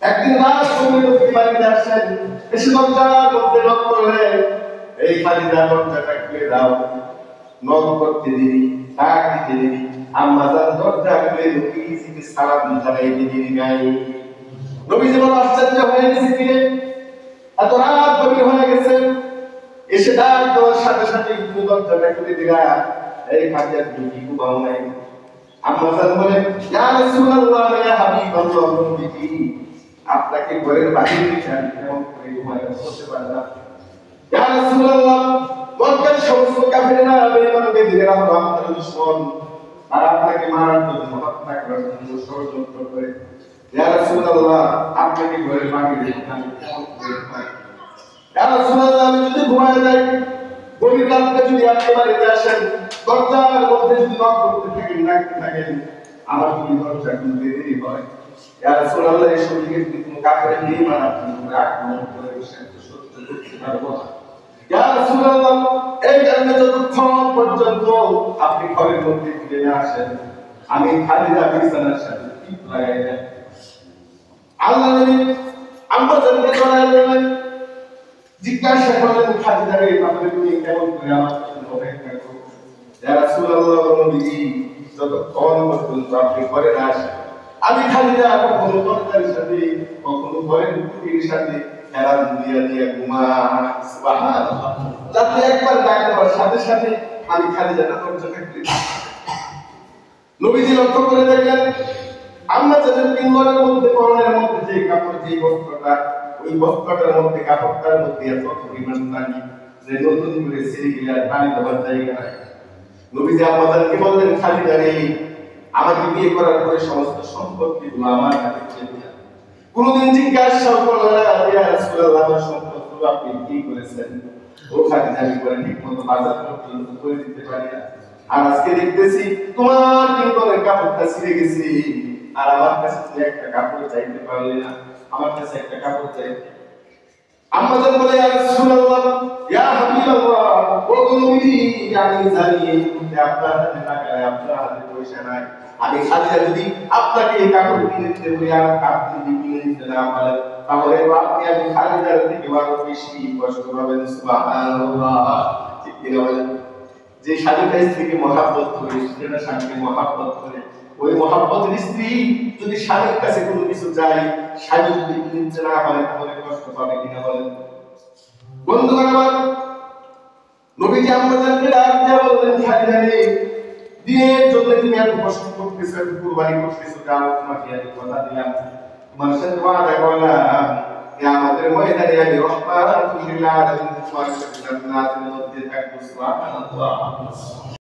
একদিন রাত সময় নবী বাড়িতে আসেন, এসে দরজার মধ্যে নক করলেন, এই খালিদা দরজাটা খুলে দাও। নক করতে দেরি, ডাক দিতে দেরি, আম্মা জান দরজা খুলে নবীজিকে সালাম জানাইতে দেরি নাই। নবীজি বড় আশ্চর্য হয়ে গেছে, কিরে এত রাত গভীর হয়ে গেছে, এসে ডাক দেওয়ার সাথে সাথে একটু দরজাটা খুলে দিলা, এই খালিদা তুমি কি ঘুমাও নাই? আম্মা জান বলেন, ইয়া রাসূলুল্লাহ ইয়া হাবিবাল্লাহ, নবীজি আপনাকে ঘরের বাহির থেকে আমি কেমন করে ঘুমাইতে বসতে পারলাম? ইয়া রাসূলুল্লাহ, মক্কার সমস্ত কাফেররা বেঈমানকে দিলেরা হলো আপনার দুশমন, আর আপনাকে মারার জন্য হত্যা করার জন্য ষড়যন্ত্র করে। ইয়া রাসূলুল্লাহ, আপনাকে ঘরের বাহির থেকে আমি কেমন করে ঘুমাই? ইয়া রাসূলুল্লাহ, আমি যদি ঘুমায় যাই, গভীর রাতে যদি আপনি বাড়িতে আসেন, দরজার মধ্যে যদি নক করতে থাকেন, ডাকতে থাকেন, আমার কি দরজা খুলতে দেরি হয়? ইয়া রাসূলুল্লাহ, এই শরীরে যদি কোনো কাফের বেঈমান আপনি আক্রমণ করে বসেন, তো সত্য করতে পারবো না। ইয়া রাসূলুল্লাহ, এই কারণে যতক্ষণ পর্যন্ত আপনি ঘরের মধ্যে ফিরে না আসেন, আমি খালিদা বিছানার সাথে টিপ লাগাই দেন। আল্লাহ নবী আম্মা জানকে জানালেন, জিজ্ঞাসা করলেন, খালিদা রে, তাহলে তুমি কেমন করে আমার জন্য অপেক্ষা করো? ইয়া রাসূলুল্লাহ, নবীজি যতক্ষণ পর্যন্ত আপনি ঘরে না আসেন, আমি খালিদা কখনো দরজার সাথে, কখনো ঘরের খুঁটির সাথে হেলান দিয়া দিয়া ঘুমাই। সুবহানাল্লাহ, যাতে একবার ডাক দেওয়ার সাথে সাথে আমি খালিদা দরজাটা খুলে দিই। নবীজি লক্ষ্য করে দেখলেন, আম্মা জানের পিঙ্গলের মধ্যে, পরনের মধ্যে যে কাপড়, যে বস্ত্রটা, ওই বস্ত্রটার মধ্যে, কাপড়টার মধ্যে এত পরিমাণ পানি যে নতুন করে ছিঁড়ে গেলে আর পানি দেওয়ার জায়গা নাই। নবীজি আম্মা জানকে বললেন, খালিদা রে, আমাকে বিয়ে করার পরে সমস্ত সম্পত্তিগুলো আমার হাতে ছেড়ে দিলেন। কোনদিন জিজ্ঞাসা করলেন না, ইয়া রাসূলুল্লাহ, আমার সম্পত্তিগুলো আপনি কি করেছেন? ও খালিদা, আমি করে ঠিক মতো বাজার পর্যন্ত করে দিতে পারি না। আর আজকে দেখতেছি তোমার পিঙ্গলের কাপড়টা ছিঁড়ে গেছে, আর আমার কাছে তুমি একটা কাপড় চাইতে পারলে না, আমার কাছে একটা কাপড় চাইতে। আম্মা জান বলে, ইয়া রাসূলুল্লাহ, ইয়া হাবিবাল্লাহ, ও নবী, আমি জানি এই মুহূর্তে আপনার হাতে টাকা নাই, আপনার হাতে পয়সা নাই। আমি খালিদা যদি আপনাকে এই কাপড় কিনে দিতে বলি, আর আপনি যদি কিনে দিতে না পারেন, তাহলে আপনি আমি খালিদার থেকে আরো বেশি কষ্ট পাবেন। সুবহানাল্লাহ, ঠিক কিনা বলেন? যে স্বামীটা স্ত্রীকে মহাব্বত করে, স্ত্রীরা স্বামীকে মহাব্বত করে, ওই মহাব্বতের স্ত্রী যদি স্বামীর কাছে কোনো কিছু চায়, স্বামী যদি কিনতে না পারে, তাহলে কষ্ট পাবে কিনা বলেন? বন্ধুগণ আমার, নবীজি আম্মা জানকে ডাক দিয়ে বললেন, খালিদা রে, দিনের জন্য তুমি এত কষ্ট করতেছো, এত কুরবানি করতেছো, যাও তোমাকে আমি কথা দিলাম, তোমার সাথে ওয়াদা করলাম, কিয়ামতের ময়দানে আমি রহমাতুল লিল আলামিন তোমার সাথে জান্নাতের মধ্যে থাকবো। সুবহানাল্লাহ।